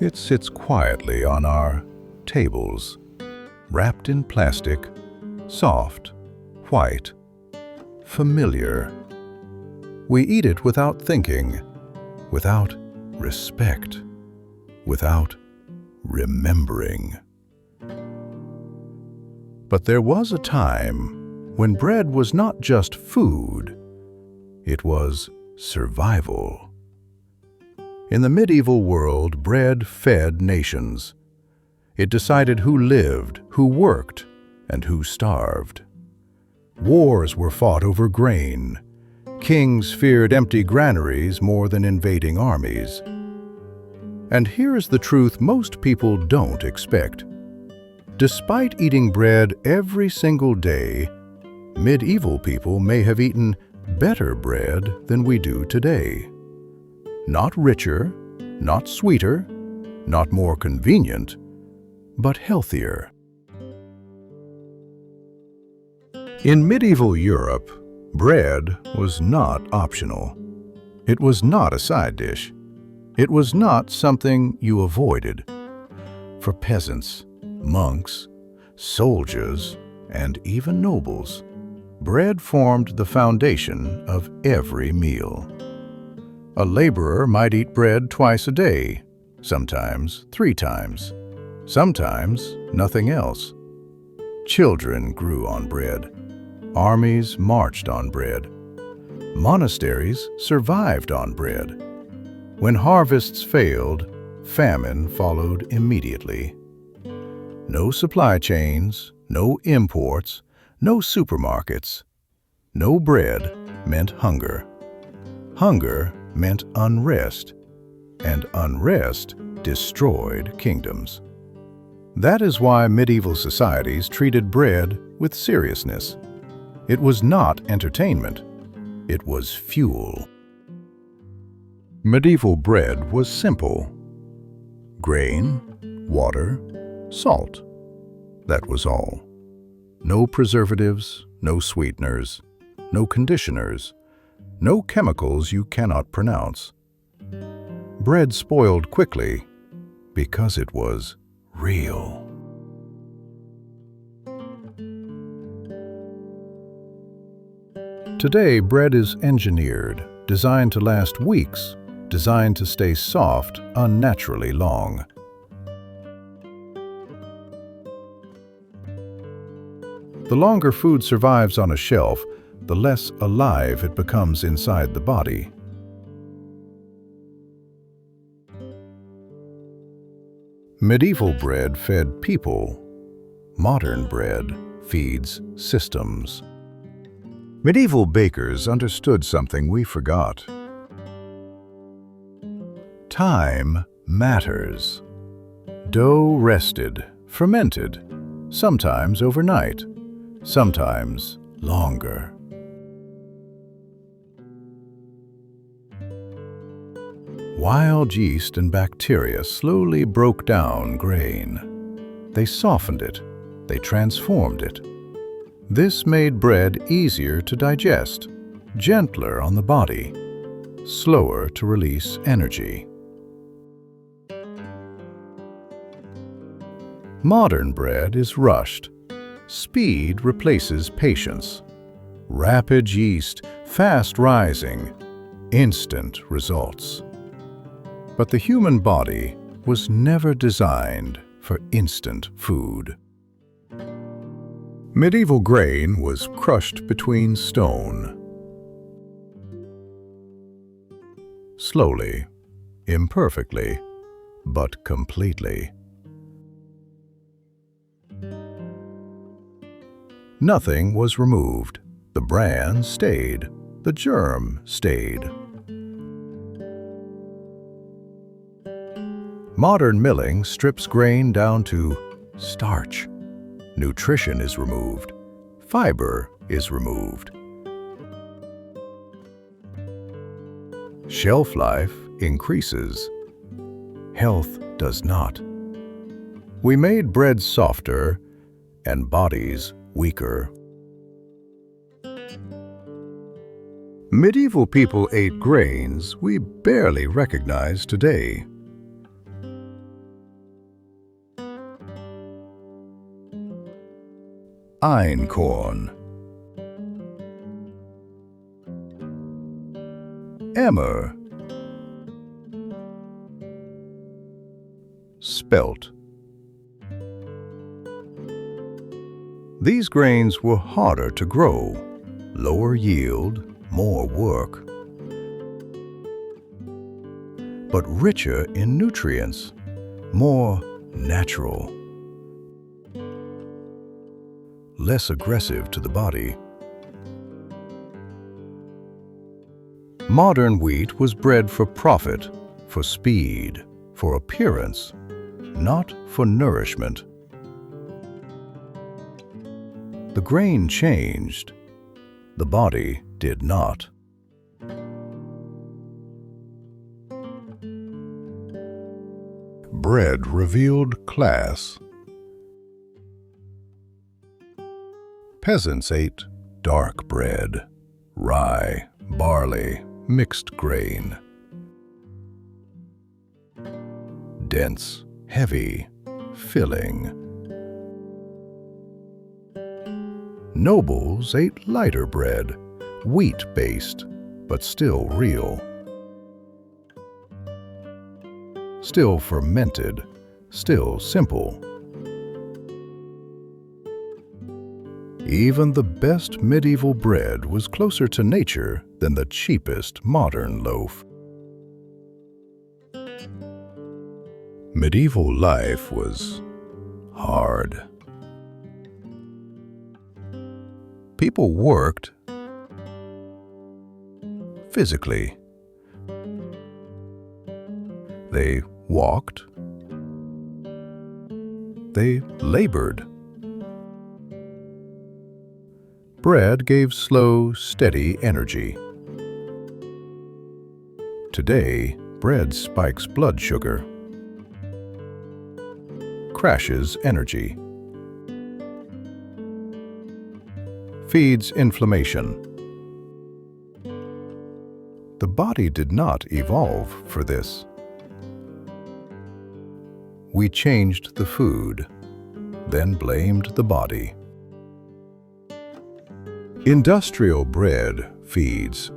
It sits quietly on our tables, wrapped in plastic, soft, white, familiar. We eat it without thinking, without respect, without remembering. But there was a time when bread was not just food, it was survival. In the medieval world, bread fed nations. It decided who lived, who worked, and who starved. Wars were fought over grain. Kings feared empty granaries more than invading armies. And here is the truth most people don't expect. Despite eating bread every single day, medieval people may have eaten better bread than we do today. Not richer, not sweeter, not more convenient, but healthier. In medieval Europe, bread was not optional. It was not a side dish. It was not something you avoided. For peasants, monks, soldiers, and even nobles, bread formed the foundation of every meal. A laborer might eat bread twice a day, sometimes 3 times, sometimes nothing else. Children grew on bread. Armies marched on bread. Monasteries survived on bread. When harvests failed, famine followed immediately. No supply chains, no imports, no supermarkets. No bread meant hunger. Hunger meant unrest, and unrest destroyed kingdoms. That is why medieval societies treated bread with seriousness. It was not entertainment, it was fuel. Medieval bread was simple. Grain, water, salt. That was all. No preservatives, no sweeteners, no conditioners, no chemicals you cannot pronounce. Bread spoiled quickly because it was real. Today, bread is engineered, designed to last weeks, designed to stay soft unnaturally long. The longer food survives on a shelf, the less alive it becomes inside the body. Medieval bread fed people. Modern bread feeds systems. Medieval bakers understood something we forgot. Time matters. Dough rested, fermented, sometimes overnight, sometimes longer. Wild yeast and bacteria slowly broke down grain. They softened it. They transformed it. This made bread easier to digest, gentler on the body, slower to release energy. Modern bread is rushed. Speed replaces patience. Rapid yeast, fast rising, instant results. But the human body was never designed for instant food. Medieval grain was crushed between stone. Slowly, imperfectly, but completely. Nothing was removed. The bran stayed. The germ stayed. Modern milling strips grain down to starch. Nutrition is removed. Fiber is removed. Shelf life increases. Health does not. We made bread softer and bodies weaker. Medieval people ate grains we barely recognize today. einkorn, emmer, spelt. These grains were harder to grow, lower yield, more work, but richer in nutrients, more natural, less aggressive to the body. Modern wheat was bred for profit, for speed, for appearance, not for nourishment. The grain changed, the body did not. Bread revealed class. Peasants ate dark bread, rye, barley, mixed grain. Dense, heavy, filling. Nobles ate lighter bread, wheat-based, but still real. Still fermented, still simple. Even the best medieval bread was closer to nature than the cheapest modern loaf. Medieval life was hard. People worked physically. They walked. They labored. Bread gave slow, steady energy. Today, bread spikes blood sugar, crashes energy, feeds inflammation. The body did not evolve for this. We changed the food, then blamed the body. Industrial bread feeds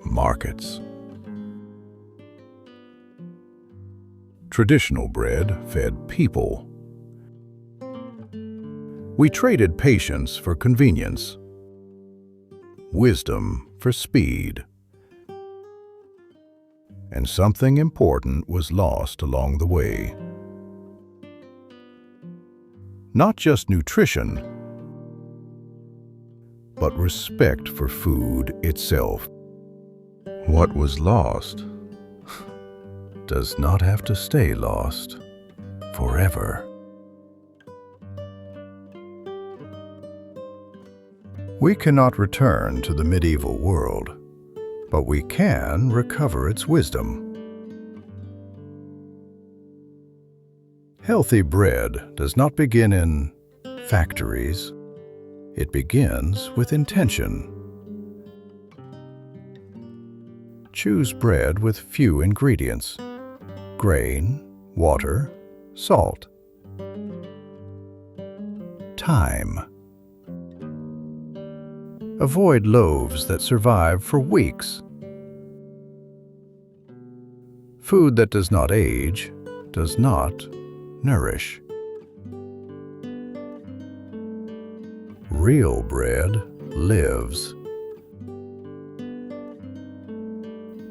markets. Traditional bread fed people. We traded patience for convenience, wisdom for speed, and something important was lost along the way. Not just nutrition, but respect for food itself. What was lost does not have to stay lost forever. We cannot return to the medieval world, but we can recover its wisdom. Healthy bread does not begin in factories. It begins with intention. Choose bread with few ingredients: grain, water, salt. Time. Avoid loaves that survive for weeks. Food that does not age does not nourish. Real bread lives.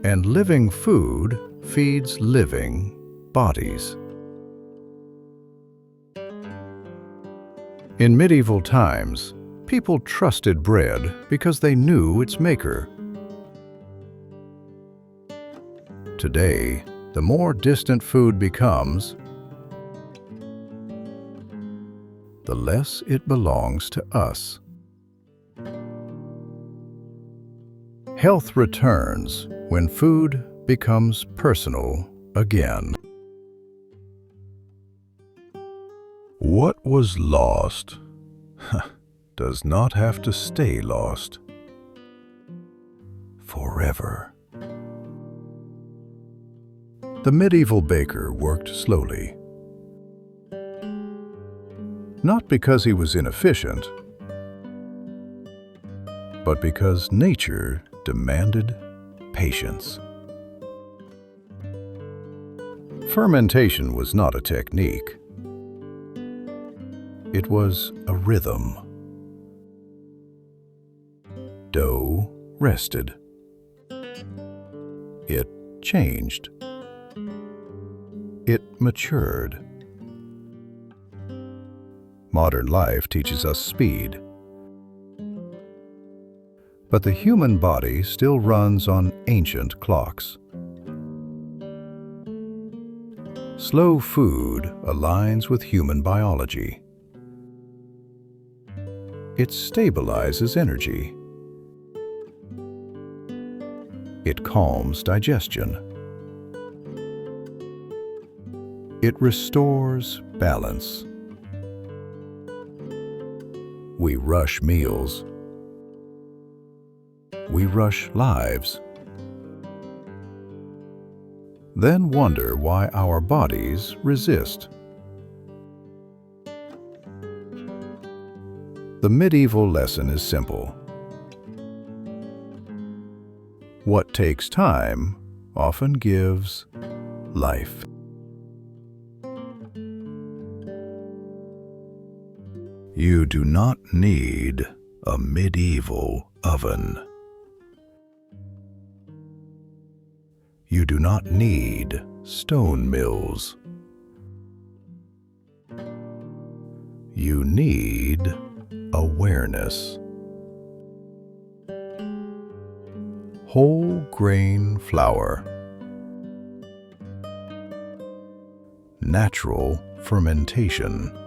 And living food feeds living bodies. In medieval times, people trusted bread because they knew its maker. Today, the more distant food becomes, the less it belongs to us. Health returns when food becomes personal again. What was lost does not have to stay lost forever. The medieval baker worked slowly. Not because he was inefficient, but because nature demanded patience. Fermentation was not a technique. It was a rhythm. Dough rested. It changed. It matured. Modern life teaches us speed. But the human body still runs on ancient clocks. Slow food aligns with human biology. It stabilizes energy. It calms digestion. It restores balance. We rush meals. We rush lives. Then wonder why our bodies resist. The medieval lesson is simple. What takes time often gives life. You do not need a medieval oven. You do not need stone mills. You need awareness. Whole grain flour. Natural fermentation.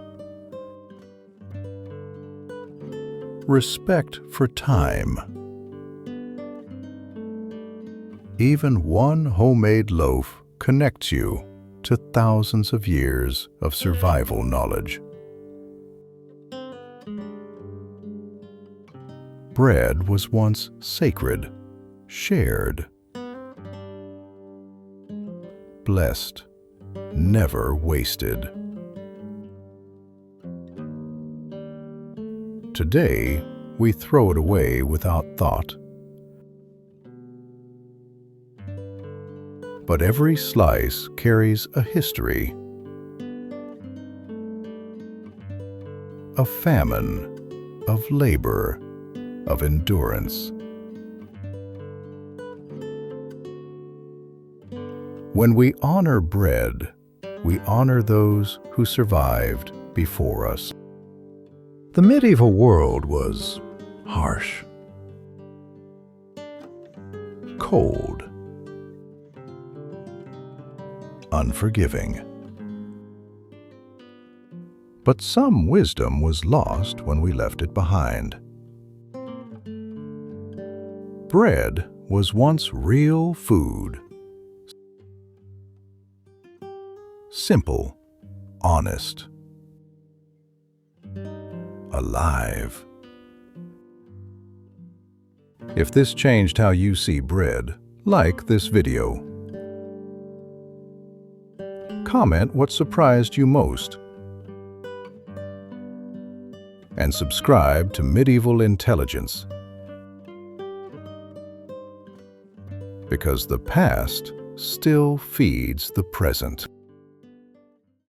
Respect for time. Even one homemade loaf connects you to thousands of years of survival knowledge. Bread was once sacred, shared, blessed, never wasted. Today, we throw it away without thought. But every slice carries a history. Of famine, of labor, of endurance. When we honor bread, we honor those who survived before us. The medieval world was harsh, cold, unforgiving. But some wisdom was lost when we left it behind. Bread was once real food. Simple, honest, alive. If this changed how you see bread, like this video. Comment what surprised you most. And subscribe to Medieval Intelligence. Because the past still feeds the present.